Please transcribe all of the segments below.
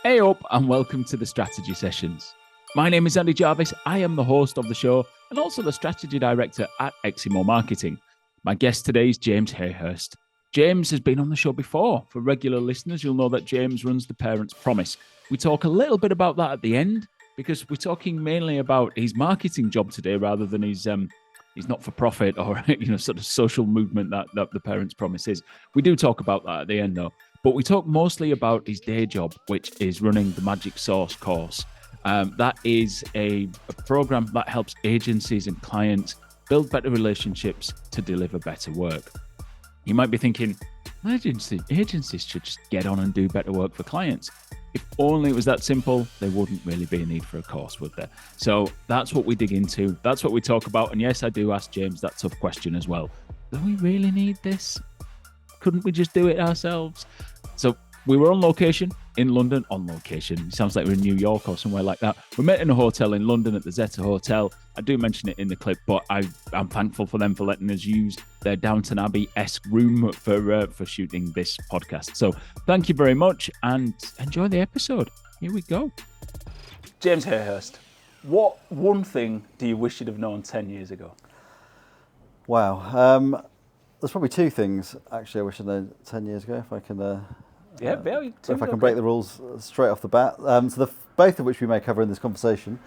Hey up and welcome to the Strategy Sessions. My name is Andy Jarvis. I am the host of the show and also the Strategy Director at Eximo Marketing. My guest today is James Hayhurst. James has been on the show before. For regular listeners, you'll know that James runs The Parent's Promise. We talk a little bit about that at the end because we're talking mainly about his marketing job today rather than his not-for-profit or sort of social movement that The Parent's Promise is. We do talk about that at the end though. But we talk mostly about his day job, which is running the Magic Sauce course. That is a program that helps agencies and clients build better relationships to deliver better work. You might be thinking, agencies should just get on and do better work for clients. If only it was that simple, there wouldn't really be a need for a course, would there? So that's what we dig into. That's what we talk about. And yes, I do ask James that tough question as well. Do we really need this? Couldn't we just do it ourselves? So we were on location in London, It sounds like we're in New York or somewhere like that. We met in a hotel in London at the Zeta Hotel. I do mention it in the clip, but I'm thankful for them for letting us use their Downton Abbey-esque room for shooting this podcast. So thank you very much and enjoy the episode. Here we go. James Hayhurst, what one thing do you wish you'd have known 10 years ago? Wow. There's probably two things, actually, I wish I'd known 10 years ago, if I can break the rules straight off the bat. Both of which we may cover in this conversation,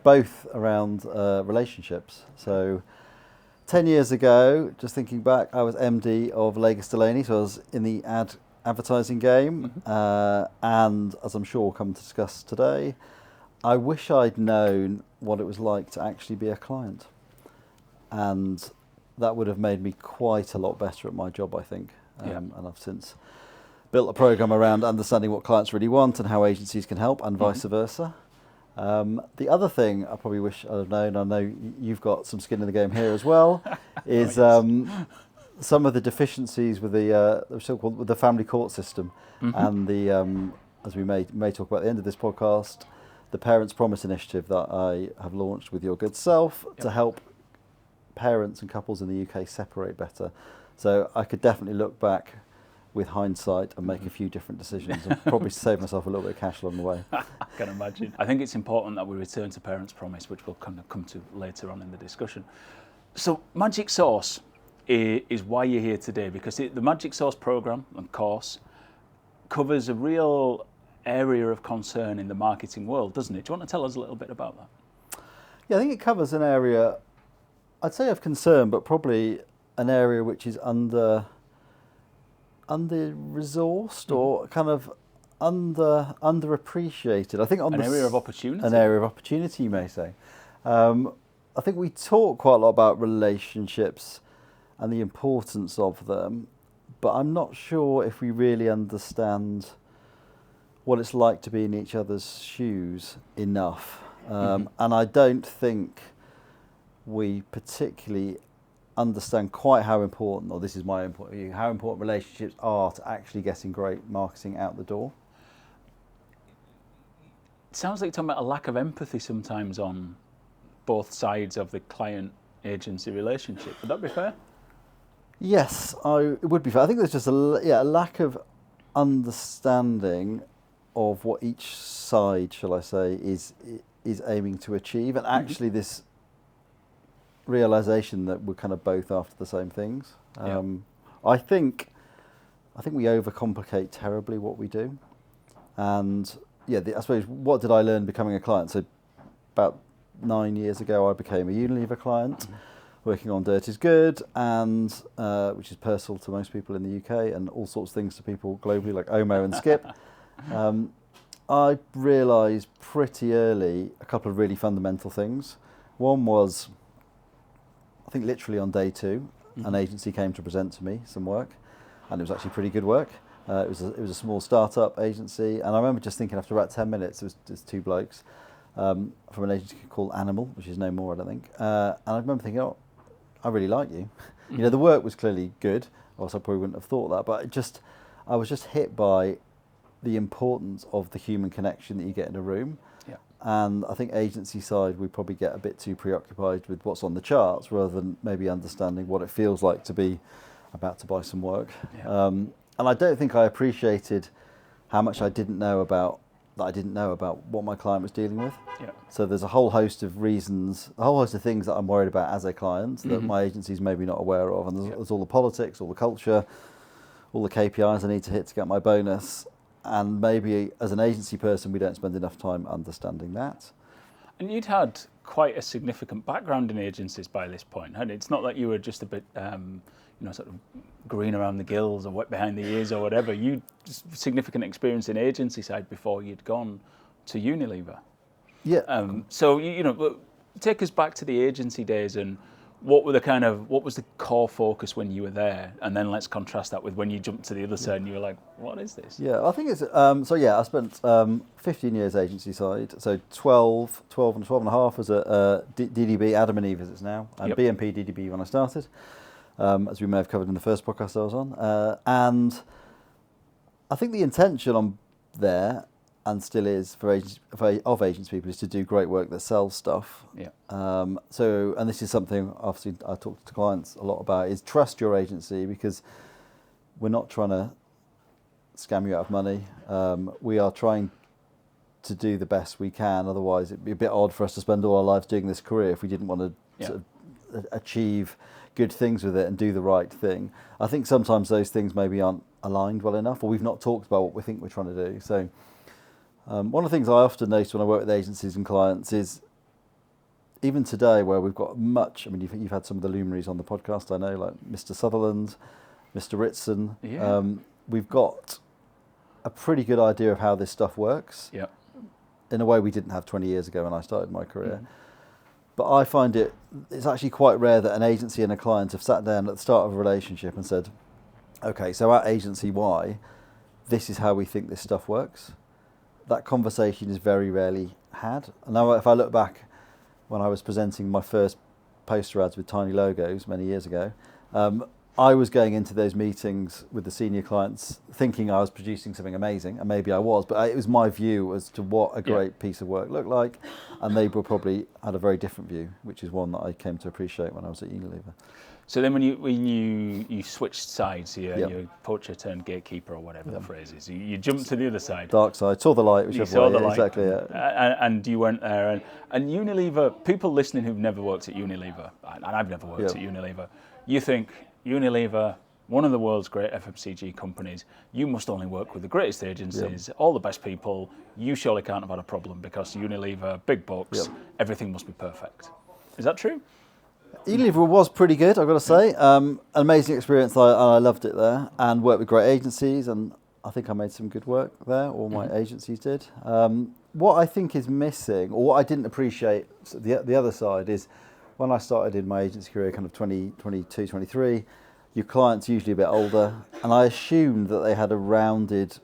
both around relationships. So 10 years ago, just thinking back, I was MD of Leagas Delaney, so I was in the advertising game. And as I'm sure we'll come to discuss today, I wish I'd known what it was like to actually be a client. And that would have made me quite a lot better at my job, I think. And I've since built a program around understanding what clients really want and how agencies can help, and vice versa. The other thing I probably wish I'd have known, I know you've got some skin in the game here as well, is some of the deficiencies with the so-called with the family court system, and the as we may talk about at the end of this podcast, the Parents' Promise initiative that I have launched with your good self to help parents and couples in the UK separate better. So I could definitely look back with hindsight and make a few different decisions and probably save myself a little bit of cash along the way. I can imagine. I think it's important that we return to Parents' Promise, which we'll kind of come to later on in the discussion. So Magic Sauce is why you're here today, because the Magic Sauce program and course covers a real area of concern in the marketing world, doesn't it? Do you want to tell us a little bit about that? Yeah, I think it covers an area, I'd say of concern, but probably an area which is under-resourced or kind of underappreciated. I think on an area of opportunity. An area of opportunity, you may say. I think we talk quite a lot about relationships and the importance of them, but I'm not sure if we really understand what it's like to be in each other's shoes enough. And I don't think we particularly understand quite how important, or this is my point of view, how important relationships are to actually getting great marketing out the door. It sounds like you're talking about a lack of empathy sometimes on both sides of the client-agency relationship. Would that be fair? Yes, it would be fair. I think there's just a lack of understanding of what each side, shall I say, is aiming to achieve, and actually this realization that we're kind of both after the same things. I think we overcomplicate terribly what we do, and I suppose what did I learn becoming a client? So about 9 years ago, I became a Unilever client, working on Dirt is Good, and which is Persil to most people in the UK, and all sorts of things to people globally like Omo and Skip. I realised pretty early a couple of really fundamental things. One was, I think literally on day 2, an agency came to present to me some work, and it was actually pretty good work. It was a small startup agency, and I remember just thinking after about 10 minutes, it was just 2 blokes from an agency called Animal, which is no more, I don't think. And I remember thinking, oh, I really like you. The work was clearly good, or else I probably wouldn't have thought that, but I was just hit by the importance of the human connection that you get in a room. Yeah. And I think agency side, we probably get a bit too preoccupied with what's on the charts rather than maybe understanding what it feels like to be about to buy some work. Yeah. And I don't think I appreciated how much I didn't know about that I didn't know about what my client was dealing with. Yeah. So there's a whole host of reasons, a whole host of things that I'm worried about as a client that my agency's maybe not aware of. And there's all the politics, all the culture, all the KPIs I need to hit to get my bonus. And maybe as an agency person, we don't spend enough time understanding that. And you'd had quite a significant background in agencies by this point, hadn't it? It's not that you were just a bit, sort of green around the gills or wet behind the ears or whatever. You significant experience in agency side before you'd gone to Unilever. Yeah. So take us back to the agency days and what was the core focus when you were there, and then let's contrast that with when you jumped to the other side and you were like, what is this? Yeah, I think it's I spent 15 years agency side, so 12 and 12 and a half was at DDB, Adam&Eve as it's now, and BMP DDB when I started, as we may have covered in the first podcast I was on, and I think the intention on there, and still is for agency people, is to do great work that sells stuff. Yeah. And this is something obviously I talk to clients a lot about, is trust your agency, because we're not trying to scam you out of money. We are trying to do the best we can. Otherwise, it'd be a bit odd for us to spend all our lives doing this career if we didn't want to sort of achieve good things with it and do the right thing. I think sometimes those things maybe aren't aligned well enough, or we've not talked about what we think we're trying to do. So. One of the things I often notice when I work with agencies and clients is, even today where we've got you've had some of the luminaries on the podcast, I know, like Mr. Sutherland, Mr. Ritson. Yeah. We've got a pretty good idea of how this stuff works in a way we didn't have 20 years ago when I started my career. But I find it's actually quite rare that an agency and a client have sat down at the start of a relationship and said, okay, so at agency Y, this is how we think this stuff works. That conversation is very rarely had. And now if I look back when I was presenting my first poster ads with tiny logos many years ago, I was going into those meetings with the senior clients thinking I was producing something amazing, and maybe I was, but it was my view as to what a great piece of work looked like, and they probably had a very different view, which is one that I came to appreciate when I was at Unilever. So then when you switched sides here, you poacher turned gatekeeper or whatever the phrase is, you jumped to the other side. Dark side, saw the light, whichever saw way, the light, exactly. And you went there. And Unilever, people listening who've never worked at Unilever, and I've never worked at Unilever, you think, Unilever, one of the world's great FMCG companies, you must only work with the greatest agencies, all the best people, you surely can't have had a problem because Unilever, big bucks, everything must be perfect. Is that true? Unilever was pretty good, I've got to say. An amazing experience, I loved it there, and worked with great agencies, and I think I made some good work there, all my agencies did. What I think is missing, or what I didn't appreciate, the other side is, when I started in my agency career, kind of 22, 23, your clients usually a bit older, and I assumed that they had a rounded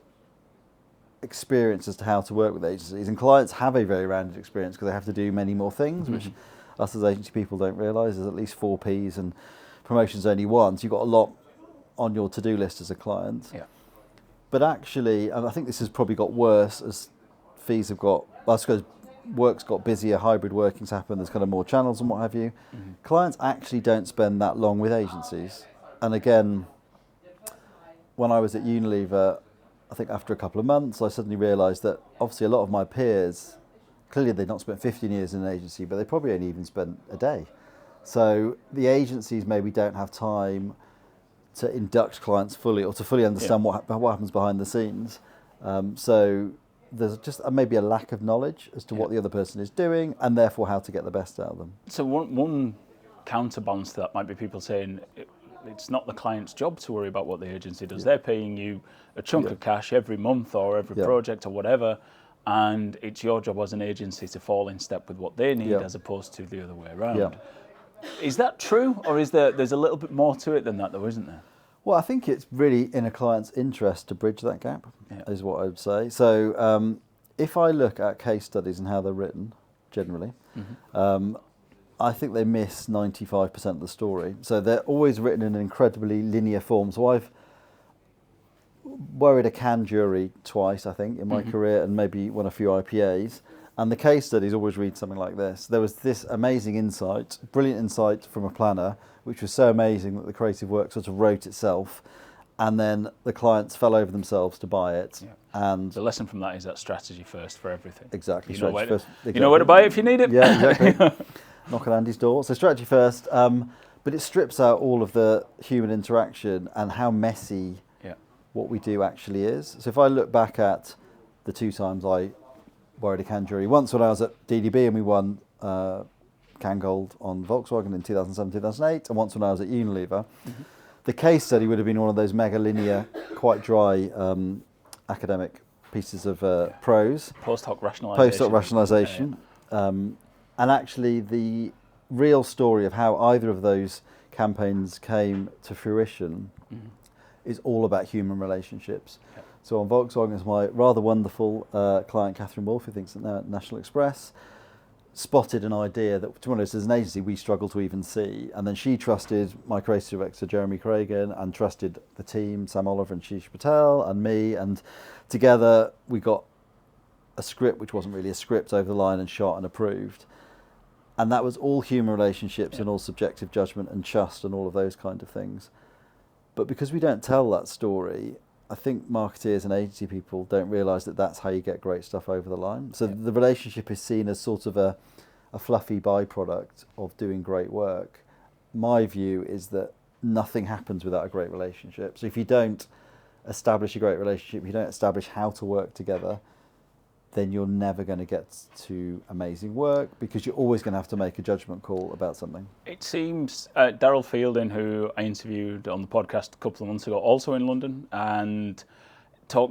experience as to how to work with agencies, and clients have a very rounded experience because they have to do many more things, which us as agency people don't realise. There's at least 4 Ps and promotion's only 1, so you've got a lot on your to-do list as a client. Yeah. But actually, and I think this has probably got worse as fees have got, I suppose work's got busier, hybrid working's happened, there's kind of more channels and what have you. Clients actually don't spend that long with agencies. And again, when I was at Unilever, I think after a couple of months, I suddenly realised that obviously a lot of my peers, clearly they'd not spent 15 years in an agency, but they probably only even spent a day. So the agencies maybe don't have time to induct clients fully or to fully understand what happens behind the scenes. So there's just maybe a lack of knowledge as to what the other person is doing and therefore how to get the best out of them. So one counterbalance to that might be people saying it's not the client's job to worry about what the agency does. They're paying you a chunk of cash every month or every project or whatever, and it's your job as an agency to fall in step with what they need as opposed to the other way around. Is that true, or is there's a little bit more to it than that though, isn't there? Well, I think it's really in a client's interest to bridge that gap, is what I would say. So if I look at case studies and how they're written, generally, I think they miss 95% of the story. So they're always written in an incredibly linear form. So I've worried a can jury twice, I think, in my career, and maybe won a few IPAs. And the case studies always read something like this. There was this amazing insight, brilliant insight from a planner, which was so amazing that the creative work sort of wrote itself. and then the clients fell over themselves to buy it. Yeah. And the lesson from that is that strategy first for everything. Exactly. You know where to buy it if you need it. Yeah, exactly. Knock on Andy's door. So strategy first, but it strips out all of the human interaction and how messy what we do actually is. So if I look back at the 2 times I borrowed a can jury, once when I was at DDB and we won can gold on Volkswagen in 2007, 2008, and once when I was at Unilever, the case study would have been one of those mega linear, quite dry academic pieces of prose. Post hoc rationalisation. And actually the real story of how either of those campaigns came to fruition is all about human relationships. Yep. So on Volkswagen, it's my rather wonderful client, Catherine Wolfe, who thinks at National Express, spotted an idea that, to be honest, as an agency, we struggle to even see. And then she trusted my creative director, Jeremy Cragen, and trusted the team, Sam Oliver and Sheesh Patel, and me. And together, we got a script, which wasn't really a script, over the line and shot and approved. And that was all human relationships and all subjective judgment and trust and all of those kind of things. But because we don't tell that story, I think marketeers and agency people don't realise that that's how you get great stuff over the line. So the relationship is seen as sort of a fluffy byproduct of doing great work. My view is that nothing happens without a great relationship. So if you don't establish a great relationship, you don't establish how to work together, then you're never going to get to amazing work because you're always going to have to make a judgment call about something. It seems Daryl Fielding, who I interviewed on the podcast a couple of months ago, also in London, and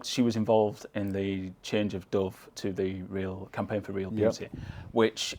she was involved in the change of Dove to the Real campaign for Real Beauty, which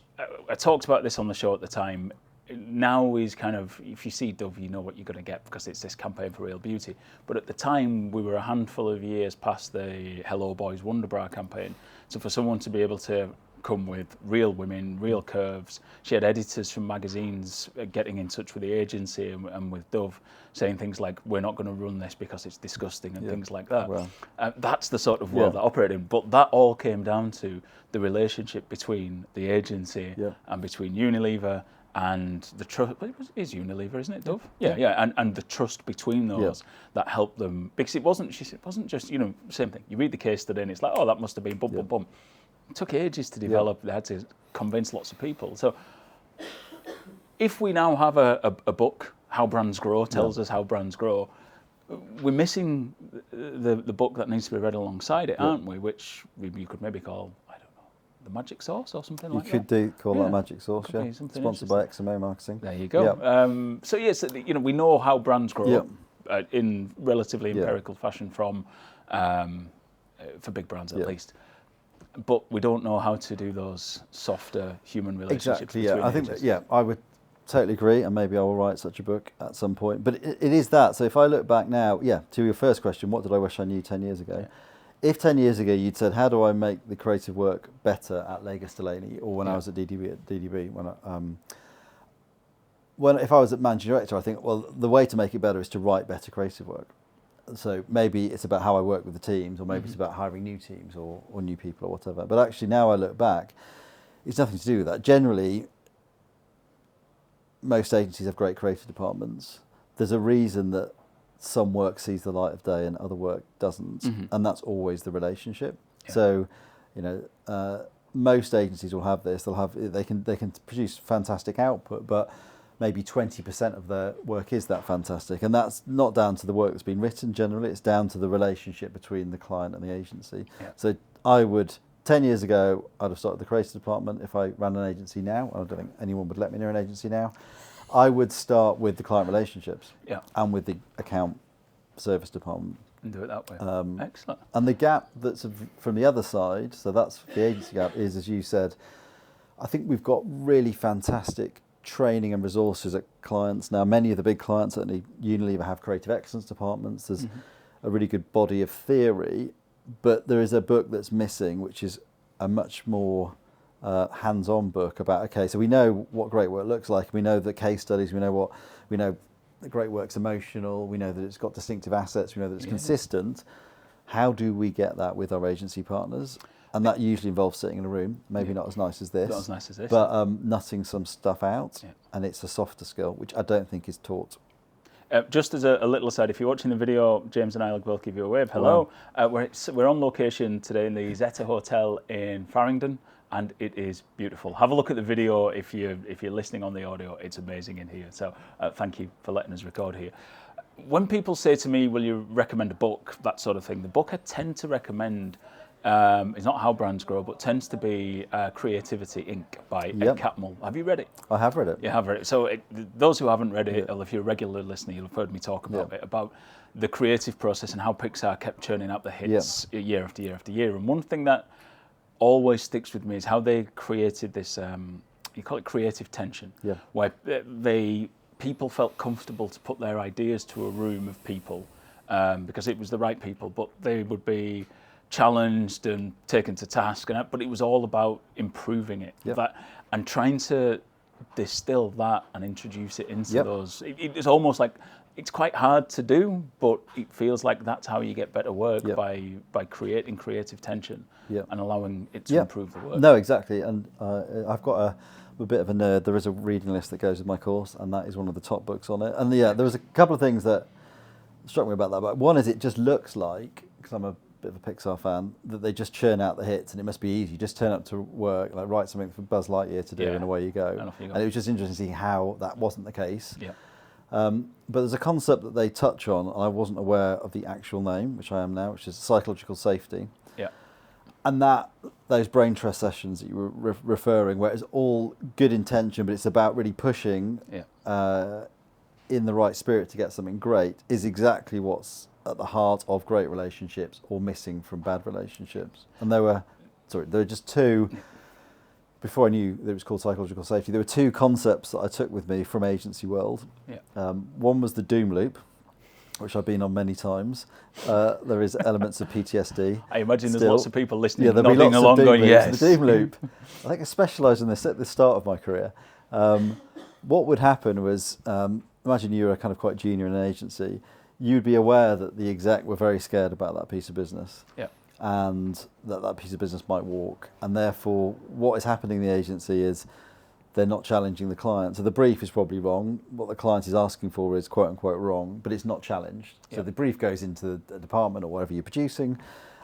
I talked about this on the show at the time. Now is kind of, if you see Dove, you know what you're going to get because it's this campaign for Real Beauty. But at the time, we were a handful of years past the Hello Boys Wonder Bra campaign. So for someone to be able to come with real women, real curves, she had editors from magazines getting in touch with the agency and with Dove saying things like, we're not going to run this because it's disgusting and things like that. Well, that's the sort of world that operated in. But that all came down to the relationship between the agency and between Unilever and the trust. Is Unilever, isn't it, Dove? Yeah. And the trust between those that helped them, because it wasn't just, same thing. You read the case study and it's like, oh, that must have been bum, bum, bum. It took ages to develop. They had to convince lots of people. So if we now have a book, How Brands Grow, tells us how brands grow, we're missing the book that needs to be read alongside it, aren't we? Which you could maybe call, the magic sauce or something like that. You could call that magic sauce, Sponsored by XMO Marketing. There you go. So yes, we know how brands grow in relatively empirical fashion from, for big brands at least. But we don't know how to do those softer human relationships. Exactly, I think I would totally agree, and maybe I will write such a book at some point. But it is that. So if I look back now, to your first question, what did I wish I knew 10 years ago? If 10 years ago you'd said, how do I make the creative work better at Leagas Delaney, or when I was at DDB, if I was at managing director, I think, well, the way to make it better is to write better creative work. So maybe it's about how I work with the teams, or maybe it's about hiring new teams or new people or whatever. But actually now I look back, it's nothing to do with that. Generally, most agencies have great creative departments. There's a reason that some work sees the light of day and other work doesn't, and that's always the relationship. So, most agencies will have this. They can produce fantastic output, but maybe 20% of their work is that fantastic, and that's not down to the work that's been written. Generally, it's down to the relationship between the client and the agency. So, 10 years ago, I'd have started the creative department. If I ran an agency now, I don't think anyone would let me near an agency now. I would start with the client relationships and with the account service department. And do it that way. Excellent. And the gap that's from the other side, so that's the agency gap, is, as you said, I think we've got really fantastic training and resources at clients. Now, many of the big clients, certainly Unilever, have creative excellence departments. There's a really good body of theory, but there is a book that's missing, which is a much more hands-on book about, okay, so we know what great work looks like. We know the case studies. We know the great work's emotional. We know that it's got distinctive assets. We know that it's consistent. How do we get that with our agency partners? And that usually involves sitting in a room, maybe not as nice as this, but nutting some stuff out. And it's a softer skill, which I don't think is taught. Just as a little aside, if you're watching the video, James and I will both give you a wave. Hello. We're on location today in the Zeta Hotel in Farringdon, and it is beautiful. Have a look at the video if you're listening on the audio. It's amazing in here. So thank you for letting us record here. When people say to me, will you recommend a book, that sort of thing, the book I tend to recommend is not How Brands Grow, but tends to be Creativity Inc. by Ed Catmull. Have you read it? I have read it. You have read it. So those who haven't read it, or if you're a regular listener, you'll have heard me talk about it, about the creative process and how Pixar kept churning out the hits year after year after year. And one thing that always sticks with me is how they created this, you call it creative tension, where people felt comfortable to put their ideas to a room of people because it was the right people, but they would be challenged and taken to task, but it was all about improving it and trying to distill that and introduce it into those. It's almost like it's quite hard to do, but it feels like that's how you get better work by creating creative tension and allowing it to improve the work. No, exactly. And I've got a bit of a nerd. There is a reading list that goes with my course, and that is one of the top books on it. And there was a couple of things that struck me about that. But one is it just looks like, because I'm a bit of a Pixar fan, that they just churn out the hits, and it must be easy. You just turn up to work, like write something for Buzz Lightyear to do, and away you go. And it was just interesting to see how that wasn't the case. But there's a concept that they touch on, and I wasn't aware of the actual name, which I am now, which is psychological safety. And those brain trust sessions that you were referring, where it's all good intention, but it's about really pushing in the right spirit to get something great, is exactly what's at the heart of great relationships or missing from bad relationships. And there were just two, before I knew that it was called psychological safety, there were two concepts that I took with me from agency world. One was the doom loop, which I've been on many times. There is elements of PTSD. I imagine there's lots of people listening, nodding along, going, yes. The doom loop. I think I specialised in this at the start of my career. What would happen was, imagine you were kind of quite junior in an agency, you'd be aware that the exec were very scared about that piece of business. And that piece of business might walk. And therefore, what is happening in the agency is they're not challenging the client. So the brief is probably wrong. What the client is asking for is quote unquote wrong, but it's not challenged. So the brief goes into the department or whatever you're producing,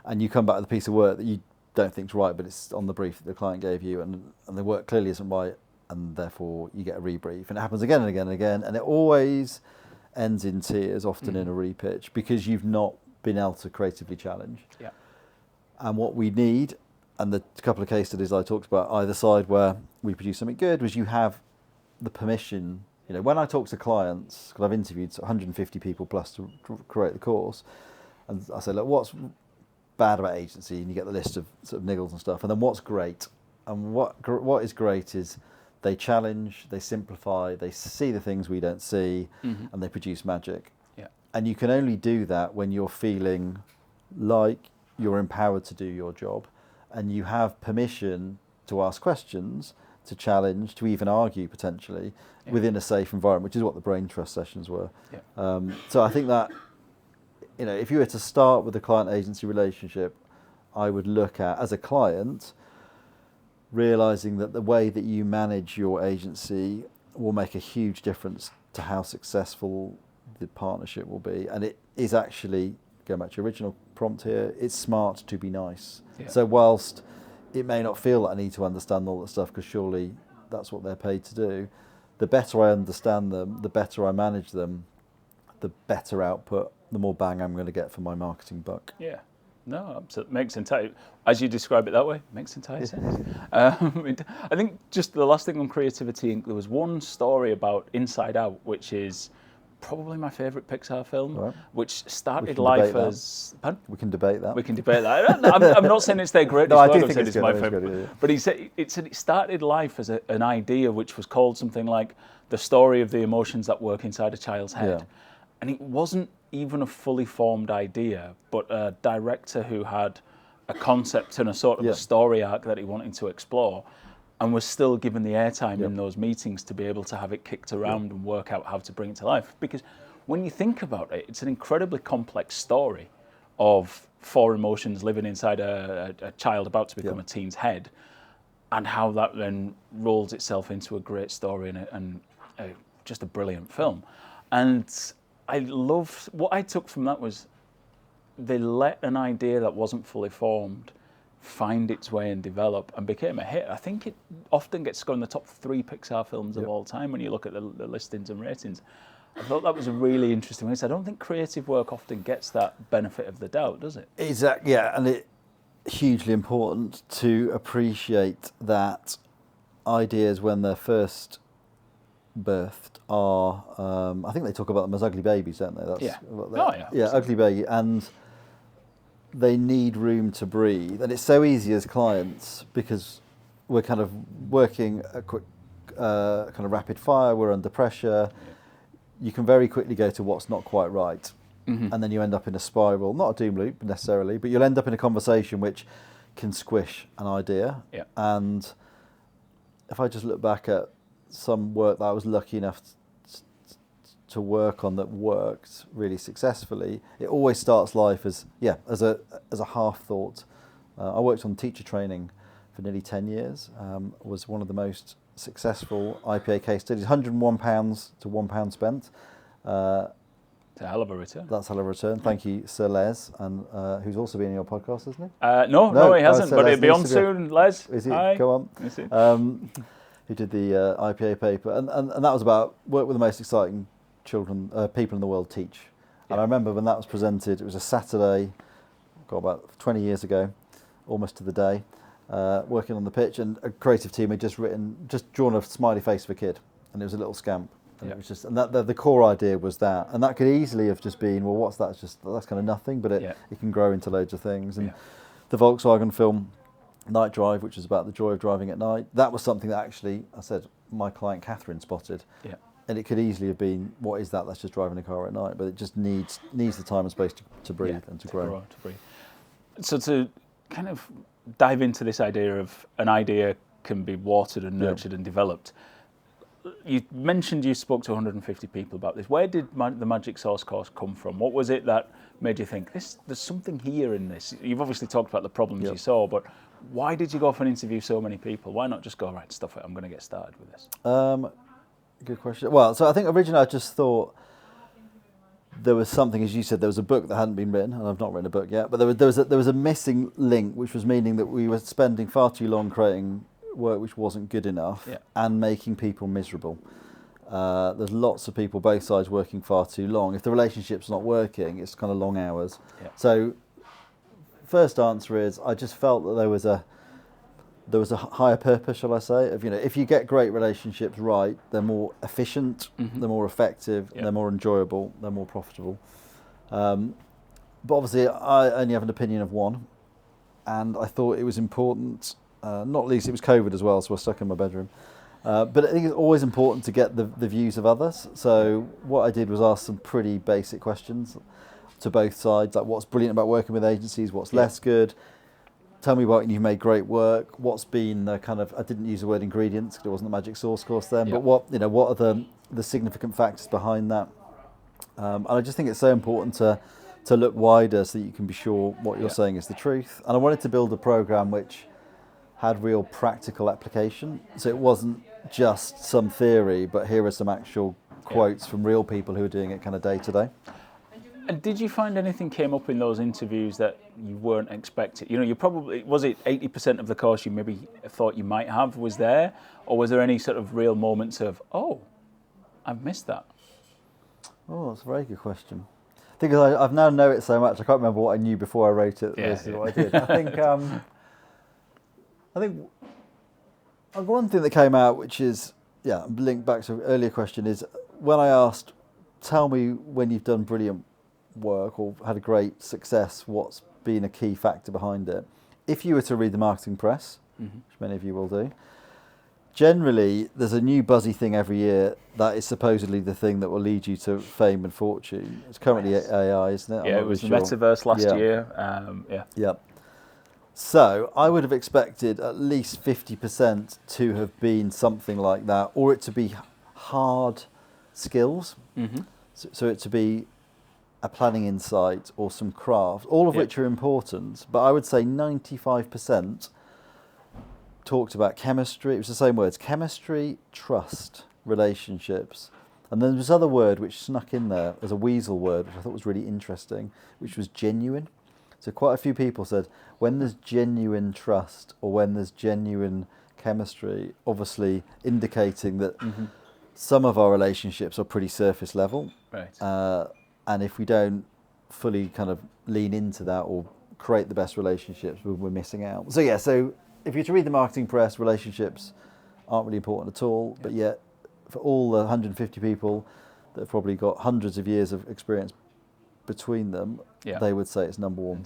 and you come back with a piece of work that you don't think is right, but it's on the brief that the client gave you, and the work clearly isn't right, and therefore you get a rebrief. And it happens again and again and again, and it always ends in tears, often in a repitch, because you've not been able to creatively challenge. And what we need, and the couple of case studies I talked about either side where we produce something good, was you have the permission. You know, when I talk to clients, because I've interviewed 150 people plus to create the course, and I say, look, what's bad about agency? And you get the list of sort of niggles and stuff. And then what's great? And what is great is they challenge, they simplify, they see the things we don't see, and they produce magic. And you can only do that when you're feeling like you're empowered to do your job, and you have permission to ask questions, to challenge, to even argue potentially within a safe environment, which is what the brain trust sessions were. So I think that, you know, if you were to start with the client agency relationship, I would look at, as a client, realizing that the way that you manage your agency will make a huge difference to how successful the partnership will be. And it is actually, going back to your original prompt here, it's smart to be nice. So whilst it may not feel that I need to understand all that stuff, because surely that's what they're paid to do, the better I understand them, the better I manage them, the better output, the more bang I'm going to get for my marketing buck. No, absolutely. Makes entire, as you describe it that way, makes entire sense. I think just the last thing on Creativity Inc., there was one story about Inside Out, which is probably my favourite Pixar film, which started life as... We can debate that. We can debate that. I'm not saying it's their greatest work, I'm saying it's my favourite. But he said it started life as an idea which was called something like the story of the emotions that work inside a child's head. And it wasn't even a fully formed idea, but a director who had a concept and a sort of a story arc that he wanted to explore, and was still given the airtime in those meetings to be able to have it kicked around and work out how to bring it to life. Because when you think about it, it's an incredibly complex story of four emotions living inside a child about to become a teen's head, and how that then rolls itself into a great story and just a brilliant film. And I loved, what I took from that was they let an idea that wasn't fully formed find its way and develop and became a hit. I think it often gets scored in the top 3 Pixar films of all time when you look at the listings and ratings. I thought that was a really interesting way. I don't think creative work often gets that benefit of the doubt, does it? Exactly, yeah, and it's hugely important to appreciate that ideas when they're first birthed are, I think they talk about them as ugly babies, don't they? That's yeah, ugly baby, and they need room to breathe. And it's so easy as clients because we're kind of working a quick, kind of rapid fire, we're under pressure. You can very quickly go to what's not quite right. Mm-hmm. And then you end up in a spiral, not a doom loop necessarily, but you'll end up in a conversation which can squish an idea. Yeah. And if I just look back at some work that I was lucky enough to work on that worked really successfully, it always starts life as a half thought. I worked on teacher training for nearly 10 years, was one of the most successful IPA case studies, £101 to £1 spent. It's a hell of a return. That's a hell of a return. Thank you, Sir Les, and who's also been in your podcast, hasn't he? No, he hasn't, but he'll be on soon. Les, is he? Hi. Go on. Who did the IPA paper, and that was about work with the most exciting children, people in the world teach. Yeah. And I remember when that was presented, it was a Saturday, about 20 years ago, almost to the day. Working on the pitch, and a creative team had just drawn a smiley face of a kid, and it was a little scamp, and it was just, and that the core idea was that, and that could easily have just been, well, what's that? That's kind of nothing, but it can grow into loads of things. And the Volkswagen film Night Drive, which is about the joy of driving at night, that was something that actually, I said, my client Catherine spotted, and it could easily have been, what is that? That's just driving a car at night, but it just needs the time and space to breathe and to grow. So to kind of dive into this idea of an idea can be watered and nurtured and developed. You mentioned you spoke to 150 people about this. Where did the Magic Source course come from? What was it that made you think, there's something here in this? You've obviously talked about the problems you saw, but why did you go off and interview so many people? Why not just go, right, stuff it, I'm going to get started with this? Good question. Well, so I think originally I just thought there was something, as you said, there was a book that hadn't been written, and I've not written a book yet, but there was a missing link, which was meaning that we were spending far too long creating work which wasn't good enough and making people miserable. There's lots of people, both sides, working far too long. If the relationship's not working, it's kind of long hours. Yeah. So first answer is, I just felt that there was a higher purpose, shall I say, of, if you get great relationships right, they're more efficient, they're more effective, they're more enjoyable, they're more profitable. But obviously I only have an opinion of one, and I thought it was important, not least it was COVID as well, so we're stuck in my bedroom. But I think it's always important to get the views of others. So what I did was ask some pretty basic questions to both sides, like what's brilliant about working with agencies, what's less good. Tell me about when you've made great work. What's been the kind of, I didn't use the word ingredients because it wasn't the Magic Source course then, but what are the significant factors behind that? And I just think it's so important to look wider so that you can be sure what you're saying is the truth. And I wanted to build a program which had real practical application. So it wasn't just some theory, but here are some actual quotes from real people who are doing it kind of day to day. And did you find anything came up in those interviews that you weren't expecting? You probably, was it 80% of the course you maybe thought you might have was there? Or was there any sort of real moments of, oh, I've missed that? Oh, that's a very good question. I think I've now know it so much, I can't remember what I knew before I wrote it versus what I did. I think one thing that came out, which is, linked back to an earlier question, is when I asked, tell me when you've done brilliant work or had a great success, what's been a key factor behind it? If you were to read the marketing press, which many of you will do, generally there's a new buzzy thing every year that is supposedly the thing that will lead you to fame and fortune. It's currently AI, isn't it? Yeah, it was the metaverse last year. So I would have expected at least 50% to have been something like that, or it to be hard skills. So it to be a planning insight or some craft, all of which are important. But I would say 95% talked about chemistry. It was the same words: chemistry, trust, relationships, And then there's this other word which snuck in there as a weasel word, which I thought was really interesting, which was genuine. So quite a few people said, when there's genuine trust or when there's genuine chemistry, obviously indicating that some of our relationships are pretty surface level. Right. And if we don't fully kind of lean into that or create the best relationships, we're missing out. So yeah, so if you're to read the marketing press, relationships aren't really important at all, but yet for all the 150 people that have probably got hundreds of years of experience between them, they would say it's number one.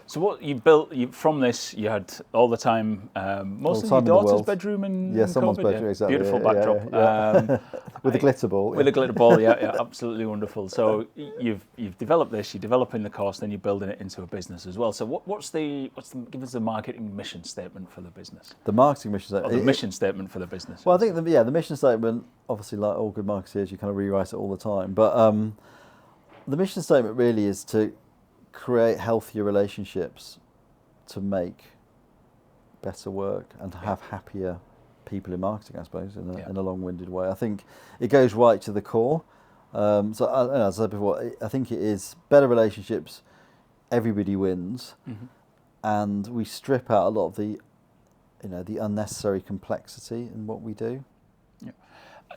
So what you built from this, you had all the time, most of your daughter's bedroom in someone's COVID, bedroom, exactly. Beautiful backdrop. With a glitter ball. With a glitter ball, absolutely wonderful. So you've developed this, you're developing the course, then you're building it into a business as well. So what's the give us the marketing mission statement for the business? The marketing mission statement. Or the mission statement for the business. Well, I think the mission statement, obviously, like all good marketeers, you kind of rewrite it all the time. But the mission statement really is to create healthier relationships, to make better work, and to have happier people in marketing, I suppose, in a long-winded way. I think it goes right to the core. So as I said before, I think it is better relationships, everybody wins, and we strip out a lot of the unnecessary complexity in what we do.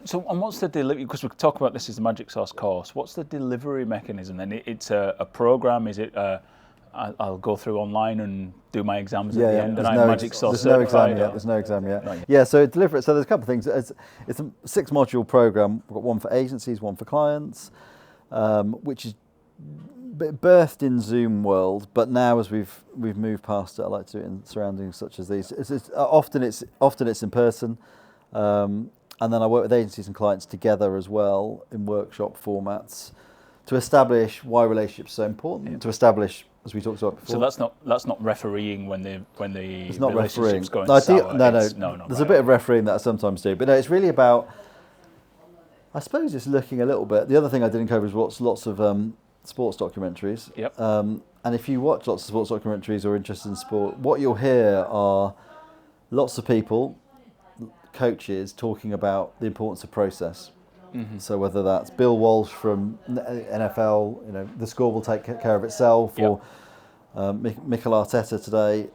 So, and what's the delivery? Because we talk about this as the Magic Sauce course. What's the delivery mechanism? Then it's a program. Is it? I'll go through online and do my exams at the end, and I'm Magic Sauce certified. There's no exam yet. Yeah, so deliver it. So there's a couple of things. It's a 6-module program. We've got one for agencies, one for clients, which is birthed in Zoom world. But now, as we've moved past it, I like to do it in surroundings such as these. Often it's in person. And then I work with agencies and clients together as well in workshop formats to establish why relationships are so important. To establish, as we talked about before. So that's not refereeing when the it's not relationship's refereeing. going sour. No. There's a bit of refereeing that I sometimes do, but no, it's really about. I suppose it's looking a little bit. The other thing I didn't cover is lots of sports documentaries. Yep. And if you watch lots of sports documentaries or are interested in sport, what you'll hear are lots of people, coaches, talking about the importance of process. So whether that's Bill Walsh from NFL, the score will take care of itself, or Mikel Arteta today.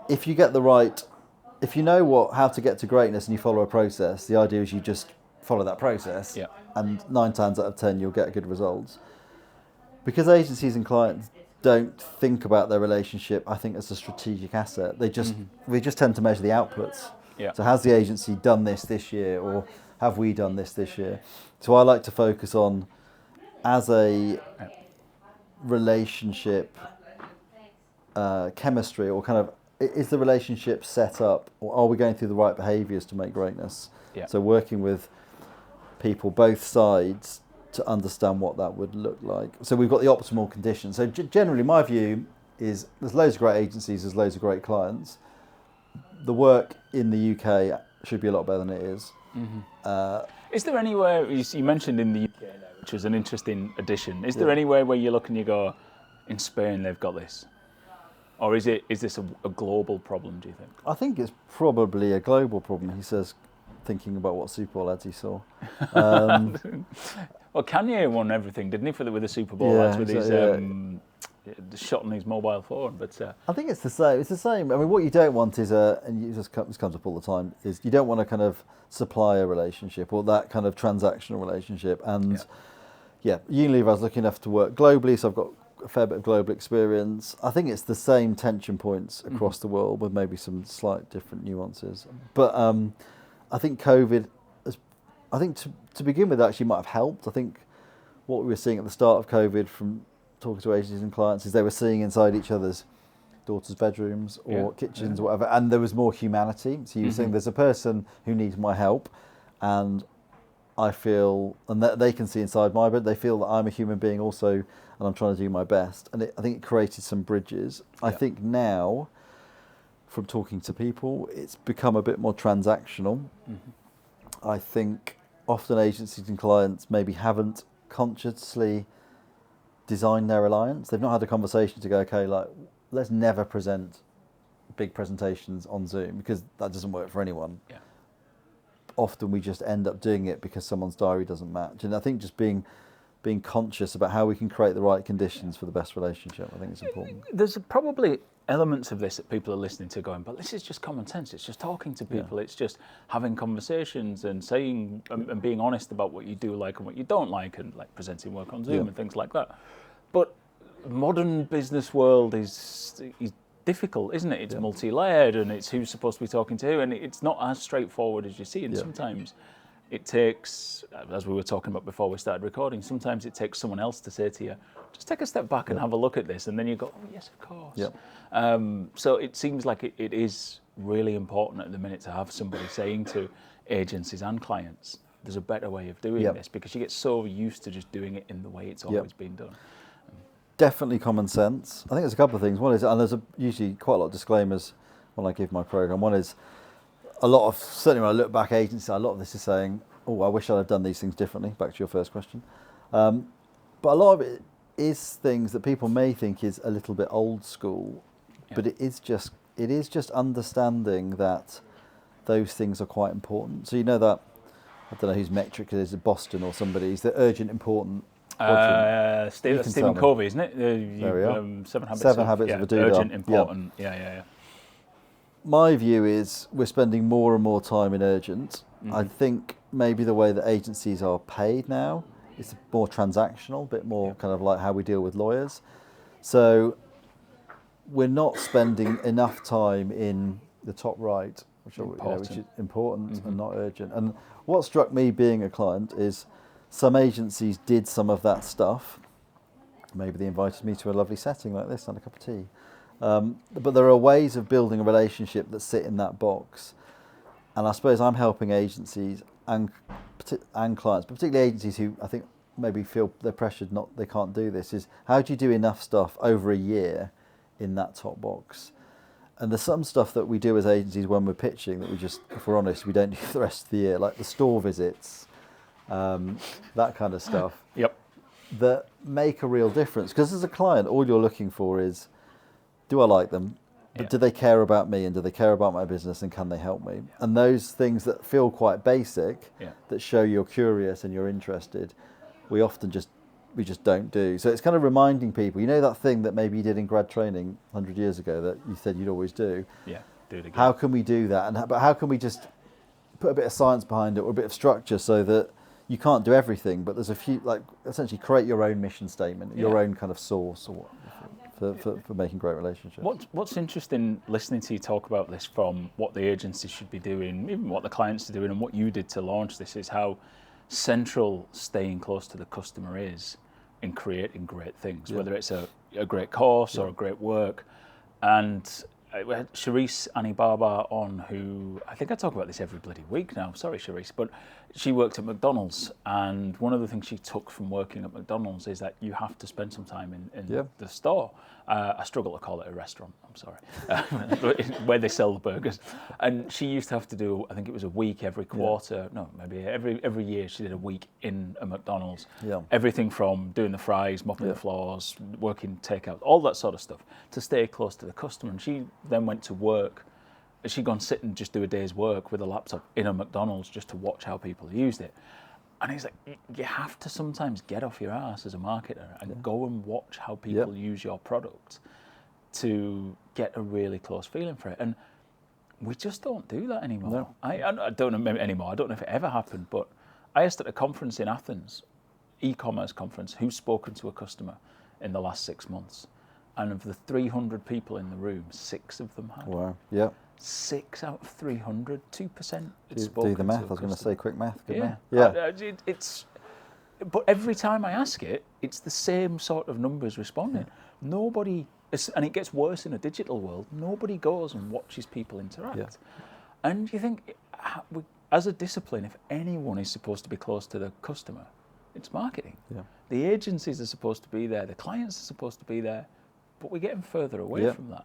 If you get if you know how to get to greatness and you follow a process, the idea is you just follow that process, and 9 times out of 10 you'll get good results. Because agencies and clients don't think about their relationship, I think, as a strategic asset. We just tend to measure the outputs. So has the agency done this year, or have we done this year? So I like to focus on, as a relationship chemistry, or kind of, is the relationship set up, or are we going through the right behaviours to make greatness? So working with people, both sides, to understand what that would look like. So we've got the optimal conditions. So generally my view is there's loads of great agencies, there's loads of great clients. The work in the UK should be a lot better than it is. Is there anywhere, you mentioned in the UK now, which was an interesting addition, is there anywhere where you look and you go, in Spain they've got this? Or is this a global problem, do you think? I think it's probably a global problem, he says, thinking about what Super Bowl ads he saw. Well, Kanye won everything, didn't he, with the Super Bowl ads, with his shot on his mobile phone? But I think it's the same. It's the same. I mean, what you don't want is and this comes up all the time, is you don't want a kind of supplier relationship or that kind of transactional relationship. And Unilever, I was lucky enough to work globally, so I've got a fair bit of global experience. I think it's the same tension points across the world, with maybe some slight different nuances. But I think COVID, to begin with, actually might have helped. I think what we were seeing at the start of COVID from talking to agencies and clients is they were seeing inside each other's daughters' bedrooms or kitchens or whatever, and there was more humanity. So you were saying there's a person who needs my help, and I feel, and they can see inside my bed, they feel that I'm a human being also, and I'm trying to do my best. And I think it created some bridges. I think now, from talking to people, it's become a bit more transactional. I think often agencies and clients maybe haven't consciously designed their alliance. They've not had a conversation to go, okay, like, let's never present big presentations on Zoom, because that doesn't work for anyone. often we just end up doing it because someone's diary doesn't match. And I think just being conscious about how we can create the right conditions for the best relationship, I think is important. There's probably elements of this that people are listening to going, but this is just common sense. It's just talking to people. It's just having conversations and saying and being honest about what you do like and what you don't like, and like presenting work on Zoom and things like that. But modern business world is difficult, isn't it? It's multi-layered, and it's who's supposed to be talking to who, and it's not as straightforward as you see. And sometimes it takes, as we were talking about before we started recording, sometimes it takes someone else to say to you, just take a step back and have a look at this, and then you go, oh yes, of course. So it seems like it is really important at the minute to have somebody saying to agencies and clients, there's a better way of doing this, because you get so used to just doing it in the way it's always been done. Definitely common sense. I think there's a couple of things. One is, and there's usually quite a lot of disclaimers when I give my program. One is, certainly when I look back at agency, a lot of this is saying, oh, I wish I'd have done these things differently, back to your first question. But a lot of it is things that people may think is a little bit old school, but it is just understanding that those things are quite important. So you know that, I don't know whose metric it is, Boston or somebody, is the urgent, important. Stephen Covey, isn't it? There we are. 7 Habits of a Doodah. Urgent, important. Yeah. My view is we're spending more and more time in urgent. I think maybe the way that agencies are paid now is more transactional, a bit more kind of like how we deal with lawyers. So we're not spending enough time in the top right, which is important and not urgent. And what struck me being a client is some agencies did some of that stuff. Maybe they invited me to a lovely setting like this and a cup of tea. But there are ways of building a relationship that sit in that box. And I suppose I'm helping agencies and clients, but particularly agencies who I think maybe feel they're pressured, they can't do this, is how do you do enough stuff over a year in that top box? And there's some stuff that we do as agencies when we're pitching that we just, if we're honest, we don't do for the rest of the year, like the store visits, that kind of stuff. That make a real difference. Because as a client, all you're looking for is, do I like them? But do they care about me, and do they care about my business, and can they help me? And those things that feel quite basic, that show you're curious and you're interested, we just don't do. So it's kind of reminding people, you know that thing that maybe you did in grad training 100 years ago that you said you'd always do? Do it again. How can we do that? But how can we just put a bit of science behind it, or a bit of structure, so that you can't do everything, but there's a few, like essentially create your own mission statement, your own kind of source, or for making great relationships. What's interesting listening to you talk about this, from what the agency should be doing, even what the clients are doing, and what you did to launch this, is how central staying close to the customer is in creating great things, whether it's a great course or a great work. And we had Charisse Anibaba on, who I think I talk about this every bloody week now. Sorry, Charisse, but she worked at McDonald's, and one of the things she took from working at McDonald's is that you have to spend some time in the store. I struggle to call it a restaurant, I'm sorry, where they sell the burgers. And she used to have to do, I think it was a week every quarter, no, maybe every year she did a week in a McDonald's. Everything from doing the fries, mopping the floors, working takeout, all that sort of stuff, to stay close to the customer. And she then went to work. She'd gone sit and just do a day's work with a laptop in a McDonald's just to watch how people used it. And he's like, you have to sometimes get off your ass as a marketer and go and watch how people use your product to get a really close feeling for it. And we just don't do that anymore. No. I don't know anymore. I don't know if it ever happened, but I asked at a conference in Athens, e-commerce conference, who's spoken to a customer in the last 6 months. And of the 300 people in the room, 6 of them had. Wow, yeah. 6 out of 300, 2%. Do the math. I was going to say quick math. Good math. It's. But every time I ask it, it's the same sort of numbers responding. Nobody, and it gets worse in a digital world. Nobody goes and watches people interact. And you think, as a discipline, if anyone is supposed to be close to the customer, it's marketing. The agencies are supposed to be there. The clients are supposed to be there. But we're getting further away from that.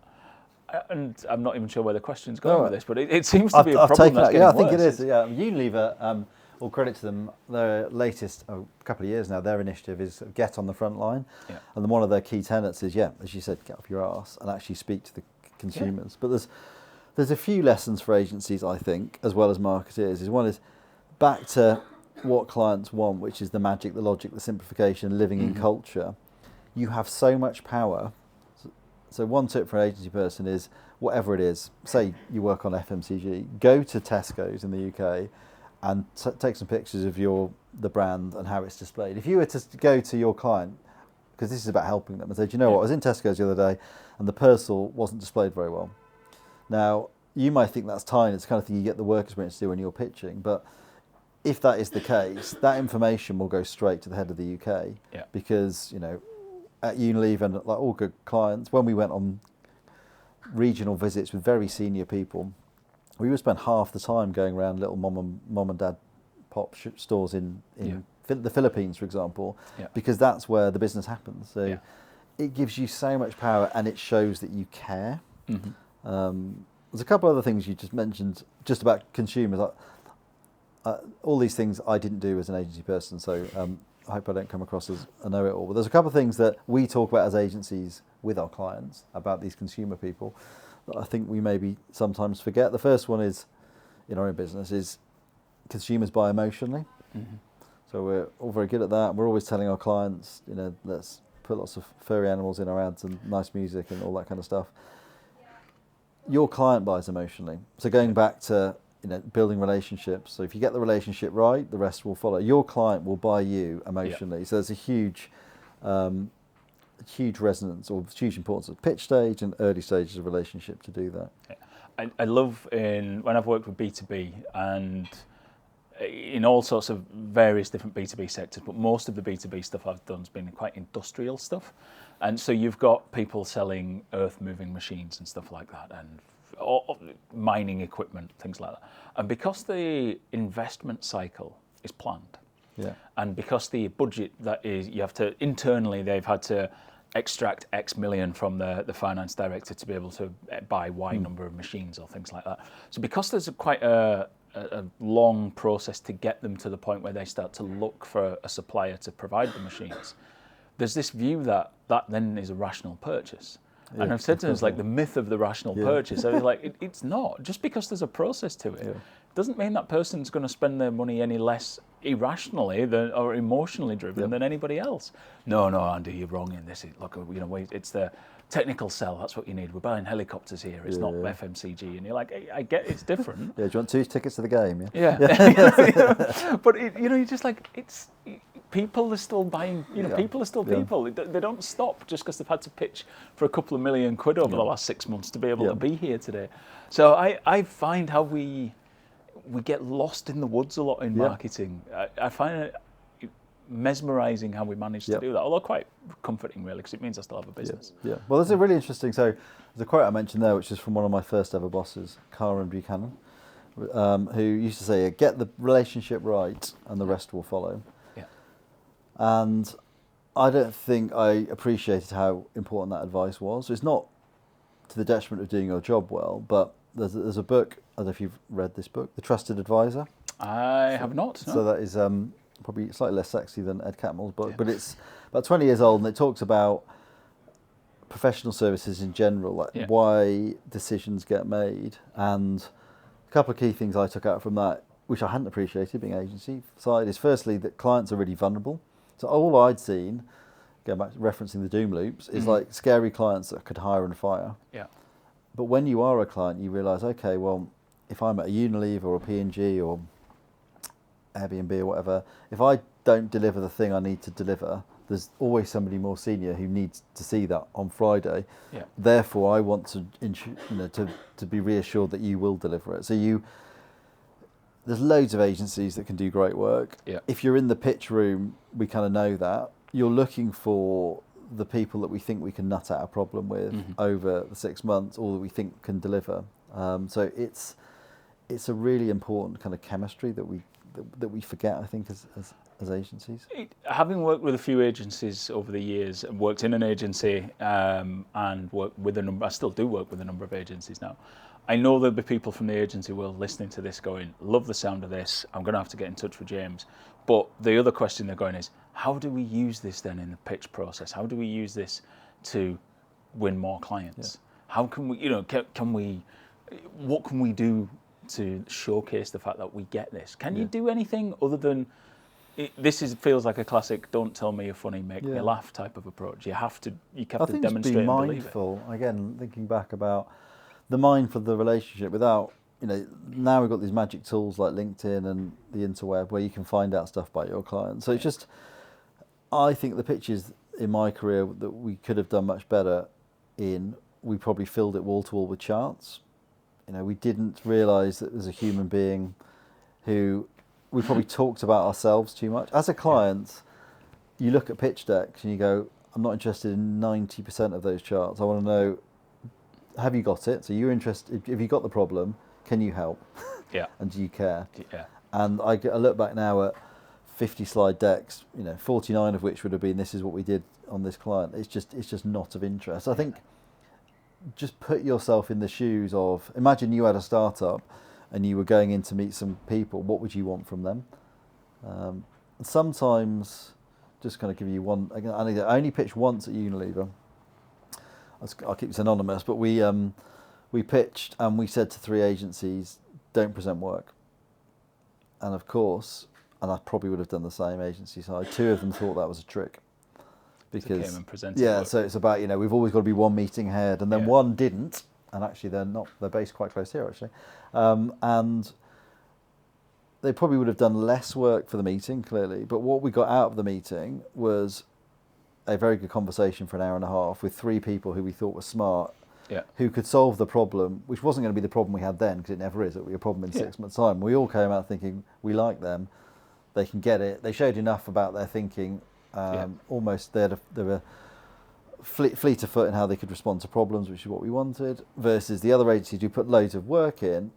And I'm not even sure where the question's going with this, but it seems to be a problem that's getting worse. I think it is. Unilever, all credit to them, their latest, couple of years now, their initiative is get on the front line. And one of their key tenets is, as you said, get off your arse and actually speak to the consumers. But there's a few lessons for agencies, I think, as well as marketers. One is, back to what clients want, which is the magic, the logic, the simplification, living in culture, you have so much power. So one tip for an agency person is, whatever it is, say you work on FMCG, go to Tesco's in the UK and take some pictures of the brand and how it's displayed. If you were to go to your client, because this is about helping them, and say, do you know what, I was in Tesco's the other day and the Persil wasn't displayed very well. Now, you might think that's tiny, it's the kind of thing you get the work experience to do when you're pitching, but if that is the case, that information will go straight to the head of the UK, because, you know, at Unilever and like all good clients, when we went on regional visits with very senior people, we would spend half the time going around little mom and dad pop stores in the Philippines, for example, because that's where the business happens. So it gives you so much power, and it shows that you care. There's a couple other things you just mentioned just about consumers. All these things I didn't do as an agency person, so I hope I don't come across as a know-it-all. But there's a couple of things that we talk about as agencies with our clients about these consumer people that I think we maybe sometimes forget. The first one is, in our own business, is consumers buy emotionally. So we're all very good at that. We're always telling our clients, you know, let's put lots of furry animals in our ads and nice music and all that kind of stuff. Your client buys emotionally. So going back to, you know, building relationships. So if you get the relationship right, the rest will follow. Your client will buy you emotionally. So there's a huge resonance or huge importance at pitch stage and early stages of relationship to do that. I love when I've worked with B2B and in all sorts of various different B2B sectors, but most of the B2B stuff I've done has been quite industrial stuff. And so you've got people selling earth-moving machines and stuff like that, and mining equipment, things like that. And because the investment cycle is planned, and because the budget that is, you have to, internally they've had to extract X million from the finance director to be able to buy Y number of machines or things like that. So because there's quite a long process to get them to the point where they start to look for a supplier to provide the machines, there's this view that then is a rational purchase. And I've said to them, it's like the myth of the rational purchase. I was like, it's not. Just because there's a process to it doesn't mean that person's going to spend their money any less irrationally or emotionally driven than anybody else. No, Andy, you're wrong in this. Look, you know, it's the technical sell. That's what you need. We're buying helicopters here. It's not FMCG. And you're like, hey, I get it's different. Do you want 2 tickets to the game? But you know, you're just like, people are still buying, you know, people are still people. They don't stop just because they've had to pitch for a couple of million quid over the last 6 months to be able to be here today. So I find how we get lost in the woods a lot in marketing. I find it mesmerising how we manage to do that, although quite comforting really, because it means I still have a business. Well, there's a really interesting, so there's a quote I mentioned there, which is from one of my first ever bosses, Karen Buchanan, who used to say, get the relationship right and the rest will follow. And I don't think I appreciated how important that advice was. It's not to the detriment of doing your job well, but there's a book, I don't know if you've read this book, The Trusted Advisor. I have not. No. So that is probably slightly less sexy than Ed Catmull's book, but it's about 20 years old, and it talks about professional services in general, like why decisions get made. And a couple of key things I took out from that, which I hadn't appreciated being agency side, is firstly that clients are really vulnerable. So all I'd seen, going back to referencing the doom loops, is like scary clients that could hire and fire. But when you are a client, you realise, okay, well, if I'm at a Unilever or a P&G or Airbnb or whatever, if I don't deliver the thing I need to deliver, there's always somebody more senior who needs to see that on Friday. Therefore, I want to be reassured that you will deliver it. So there's loads of agencies that can do great work. If you're in the pitch room, we kind of know that. You're looking for the people that we think we can nut out a problem with over the 6 months, or that we think can deliver. So it's a really important kind of chemistry that we forget, I think, as agencies. Having worked with a few agencies over the years, worked in an agency and worked with I still do work with a number of agencies now. I know there'll be people from the agency world listening to this going, love the sound of this, I'm going to have to get in touch with James. But the other question they're going is, how do we use this then in the pitch process? How do we use this to win more clients? How can we, what can we do to showcase the fact that we get this. Can you do anything other than feels like a classic "don't tell me you're funny, make me laugh" type of approach? You have to demonstrate and believe it. Again, thinking back about the mindful of the relationship without, now we've got these magic tools like LinkedIn and the interweb where you can find out stuff about your clients. So it's just, I think the pitches in my career that we could have done much better we probably filled it wall to wall with charts. We didn't realise that there's a human being who we probably talked about ourselves too much. As a client, you look at pitch decks and you go, I'm not interested in 90% of those charts. I want to know, have you got it? So you're interested, if you got the problem, can you help? Yeah. And do you care? Yeah. And I look back now at 50 slide decks, 49 of which would have been, this is what we did on this client. It's just not of interest. I think just put yourself in the shoes of, imagine you had a startup and you were going in to meet some people, what would you want from them? Sometimes, just kind of give you one, I only pitched once at Unilever. I'll keep this anonymous, but we pitched and we said to 3 agencies, don't present work. And of course, and I probably would have done the same agency side, 2 of them thought that was a trick. Because, came and presented so it's about, we've always got to be one meeting ahead, and then one didn't, and actually they're based quite close here actually, and they probably would have done less work for the meeting, clearly, but what we got out of the meeting was a very good conversation for an hour and a half with 3 people who we thought were smart, who could solve the problem, which wasn't going to be the problem we had then, because it never is, it'll be a problem in 6 months' time. We all came out thinking, we like them, they can get it, they showed enough about their thinking, almost they were fleet of foot in how they could respond to problems, which is what we wanted, versus the other agencies who put loads of work in,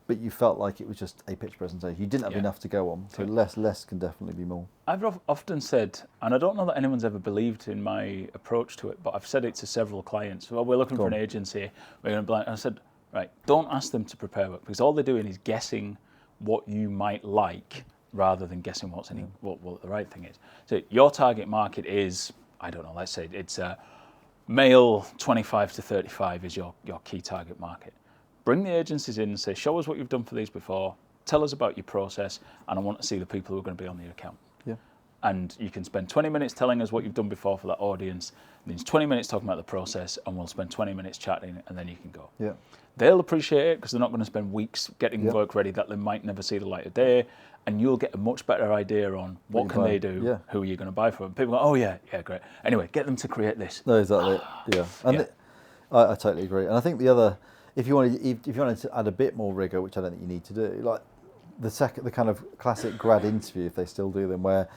but you felt like it was just a pitch presentation. You didn't have enough to go on, so less can definitely be more. I've often said, and I don't know that anyone's ever believed in my approach to it, but I've said it to several clients. Well, we're looking for an agency, we're going to blind. And I said, right, don't ask them to prepare work, because all they're doing is guessing what you might like, rather than guessing what the right thing is. So your target market is, I don't know, let's say it's male 25 to 35 is your key target market. Bring the agencies in and say, show us what you've done for these before, tell us about your process, and I want to see the people who are going to be on the account. Yeah. And you can spend 20 minutes telling us what you've done before for that audience, then 20 minutes talking about the process, and we'll spend 20 minutes chatting, and then you can go. Yeah. They'll appreciate it because they're not going to spend weeks getting work ready that they might never see the light of day, and you'll get a much better idea on what can they do, who are you going to buy from. People go, oh yeah, great. Anyway, get them to create this. No, exactly. And I totally agree. And I think the other, if you wanted to add a bit more rigor, which I don't think you need to do, like the kind of classic grad interview, if they still do them, where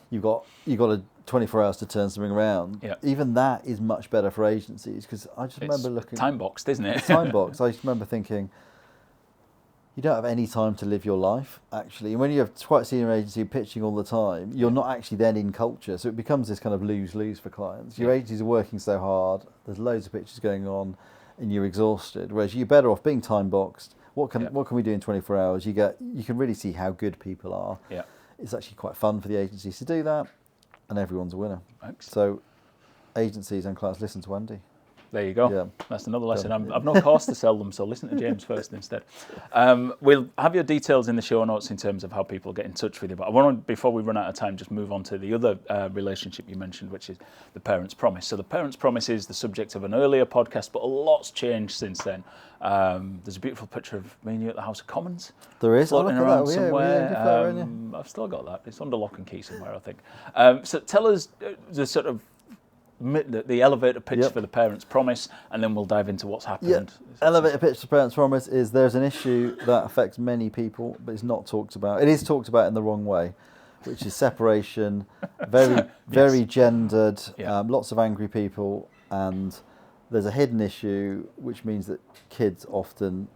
you've got a 24 hours to turn something around. Yeah. Even that is much better for agencies, because I just remember looking... time boxed, isn't it? Time boxed. I just remember thinking, you don't have any time to live your life, actually. And when you have quite a senior agency pitching all the time, you're not actually then in culture. So it becomes this kind of lose-lose for clients. Your agencies are working so hard, there's loads of pitches going on, and you're exhausted. Whereas you're better off being time boxed. What can we do in 24 hours? You can really see how good people are. Yeah. It's actually quite fun for the agencies to do that, and everyone's a winner. Excellent. So agencies and clients, listen to Andy. There you go. Yeah. That's another lesson. I've no course to sell them, so listen to James first instead. We'll have your details in the show notes in terms of how people get in touch with you. But I want to, before we run out of time, just move on to the other relationship you mentioned, which is the Parents' Promise. So the Parents' Promise is the subject of an earlier podcast, but a lot's changed since then. There's a beautiful picture of me and you at the House of Commons. There is. Floating around somewhere. I've still got that. It's under lock and key somewhere, I think. So tell us the sort of the elevator pitch for the Parents' Promise, and then we'll dive into what's happened. Elevator pitch for Parents' Promise is there's an issue that affects many people, but it's not talked about. It is talked about in the wrong way, which is separation, very gendered, lots of angry people, and there's a hidden issue, which means that kids often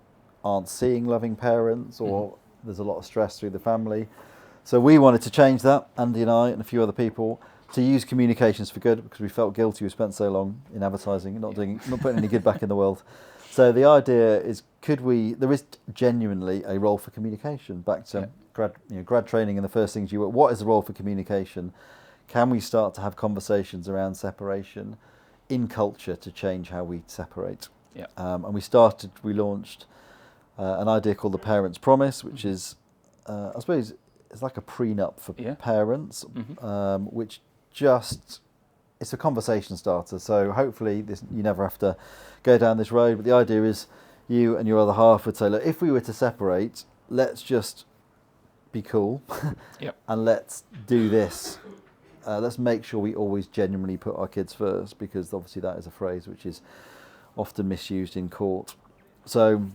aren't seeing loving parents, or there's a lot of stress through the family. So we wanted to change that, Andy and I and a few other people, to use communications for good, because we felt guilty we spent so long in advertising, not putting any good back in the world. So the idea is, there is genuinely a role for communication. Back to grad training, and the first things what is the role for communication? Can we start to have conversations around separation in culture to change how we separate? Yeah. And we launched an idea called the Parents' Promise, which is, I suppose, it's like a prenup for parents, which it's a conversation starter. So hopefully you never have to go down this road. But the idea is you and your other half would say, look, if we were to separate, let's just be cool and let's do this. Let's make sure we always genuinely put our kids first, because obviously that is a phrase which is often misused in court. So,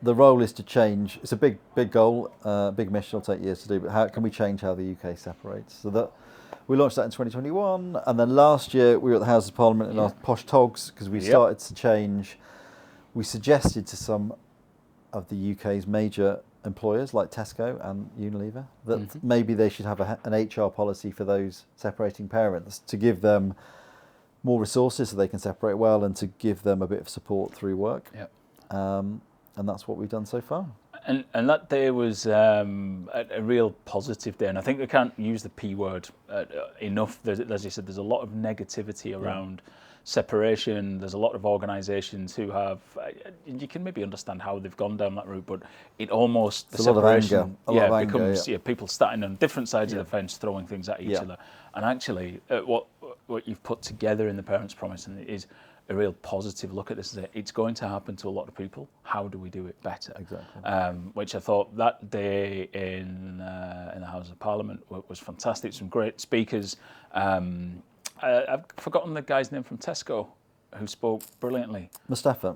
the role is to change. It's a big goal, big mission. It'll take years to do, but how can we change how the UK separates? So that we launched that in 2021, and then last year we were at the House of Parliament in our posh togs, because we started to change. We suggested to some of the UK's major employers like Tesco and Unilever that maybe they should have an HR policy for those separating parents, to give them more resources so they can separate well, and to give them a bit of support through work. And that's what we've done so far. And that day was a real positive day, and I think we can't use the P word enough. As you said, there's a lot of negativity around separation. There's a lot of organisations who have, you can maybe understand how they've gone down that route, but it almost, the separation becomes people starting on different sides of the fence, throwing things at each other. And actually, what you've put together in the Parents' Promise is a real positive look at this. It's going to happen to a lot of people. How do we do it better? Exactly. Which I thought that day in the House of Parliament was fantastic. Some great speakers. I've forgotten the guy's name from Tesco who spoke brilliantly. Mustafa,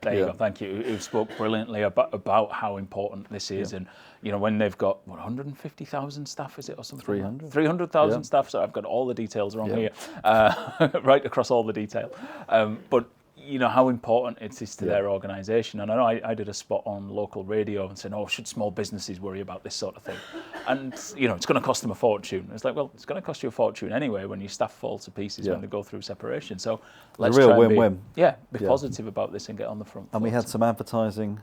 there you go, thank you. Who spoke brilliantly about how important this is, and when they've got 150,000 staff, is it, or something? 300,000 staff. So I've got all the details wrong here, right across all the detail. But how important it is to their organisation. And I know I did a spot on local radio and said, should small businesses worry about this sort of thing? And, it's going to cost them a fortune. It's like, well, it's going to cost you a fortune anyway when your staff fall to pieces when they go through separation. So let's try and win-win. Be positive about this and get on the front foot. And we had some advertising,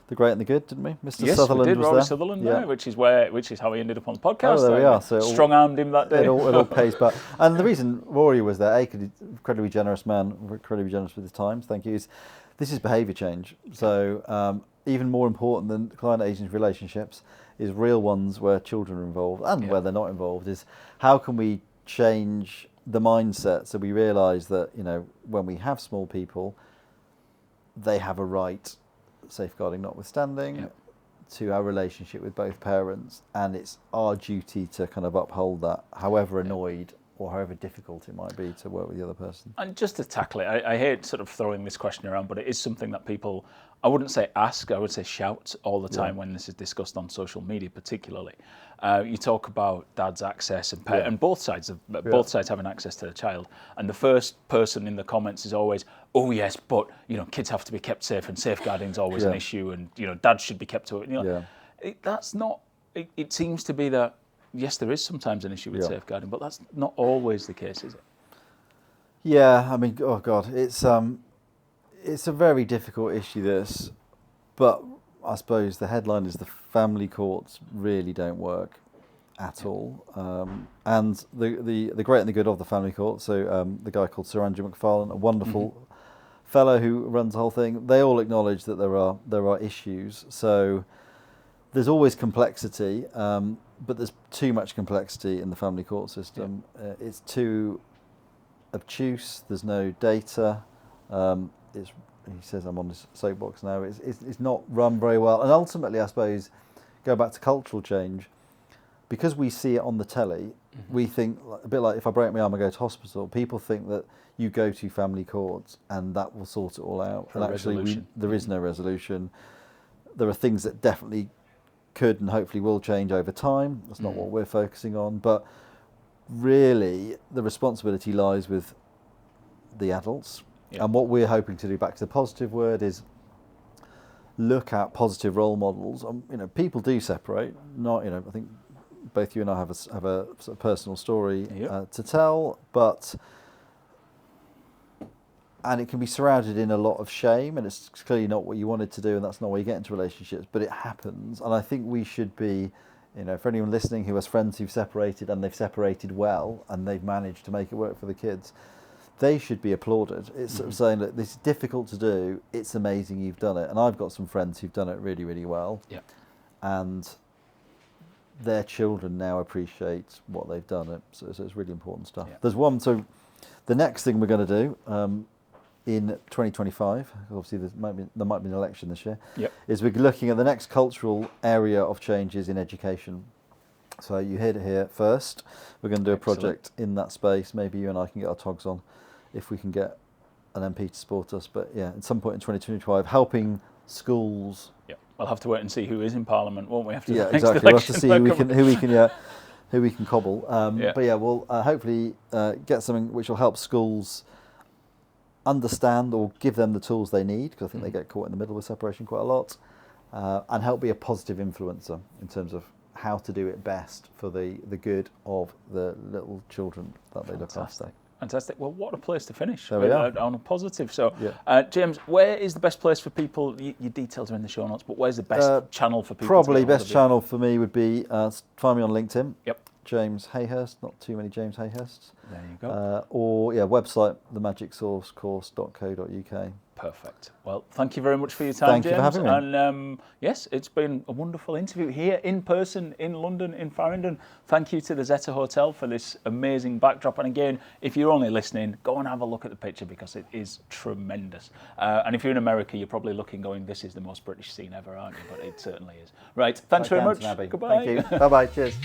the great and the good, didn't we? Mr. Yes, Sutherland we did. was Rory there. Sutherland, which is how he ended up on the podcast. Oh, there we are. So strong-armed him that day. It all pays back. And the reason Rory was there, incredibly generous man, incredibly generous with his time. Thank you. This is behaviour change. So even more important than client-agent relationships is real ones where children are involved and where they're not involved. Is how can we change the mindset so we realise that when we have small people, they have a right, safeguarding notwithstanding, to our relationship with both parents, and it's our duty to kind of uphold that, however annoyed or however difficult it might be to work with the other person. And just to tackle it, I hate sort of throwing this question around, but it is something that people, I wouldn't say ask, I would say shout all the time when this is discussed on social media, particularly. You talk about dad's access and both sides having access to the child, and the first person in the comments is always, oh yes, but kids have to be kept safe, and safeguarding is always an issue, and dad should be kept to it. That's not. It seems to be that yes, there is sometimes an issue with safeguarding, but that's not always the case, is it? Yeah, I mean, oh God, it's a very difficult issue, this, but I suppose the headline is the family courts really don't work at all. And the great and the good of the family court, so the guy called Sir Andrew McFarlane, a wonderful fellow who runs the whole thing, they all acknowledge that there are issues. So there's always complexity, but there's too much complexity in the family court system. It's too obtuse, there's no data. He says I'm on this soapbox now, it's not run very well. And ultimately, I suppose, go back to cultural change, because we see it on the telly, we think, a bit like if I break my arm and go to hospital, people think that you go to family courts and that will sort it all out. And actually, there is no resolution. There are things that definitely could and hopefully will change over time. That's not what we're focusing on. But really, the responsibility lies with the adults. And what we're hoping to do, back to the positive word, is look at positive role models. People do separate. Not, I think both you and I have a sort of personal story to tell, and it can be surrounded in a lot of shame, and it's clearly not what you wanted to do, and that's not where you get into relationships, but it happens. And I think we should be, for anyone listening who has friends who've separated and they've separated well and they've managed to make it work for the kids, they should be applauded. It's sort of saying that this is difficult to do. It's amazing you've done it. And I've got some friends who've done it really, really well. Yeah. And their children now appreciate what they've done. So it's really important stuff. Yeah. There's one. So the next thing we're going to do in 2025, obviously there might be an election this year, is we're looking at the next cultural area of changes in education. So you heard it here first. We're going to do a project in that space. Maybe you and I can get our togs on if we can get an MP to support us. But yeah, at some point in 2025, helping schools. Yeah, we'll have to wait and see who is in Parliament, won't we? After exactly. We'll have to see who we can cobble. But yeah, we'll hopefully get something which will help schools understand or give them the tools they need, because I think they get caught in the middle with separation quite a lot, and help be a positive influencer in terms of how to do it best for the good of the little children that they look after. Fantastic. Well, what a place to finish on a positive. So, James, where is the best place for people? Your details are in the show notes, but where's the best channel for people? Probably best channel for me would be find me on LinkedIn. Yep. James Hayhurst, not too many James Hayhursts. There you go. Or website themagicsourcecourse.co.uk. Perfect. Well, thank you very much for your time, James. Thank you for having me. And yes, it's been a wonderful interview here in person in London, in Farringdon. Thank you to the Zeta Hotel for this amazing backdrop. And again, if you're only listening, go and have a look at the picture because it is tremendous. And if you're in America, you're probably looking going, this is the most British scene ever, aren't you? But it certainly is. Right. Thanks very much. Abby. Goodbye. Thank you. Bye-bye. Cheers.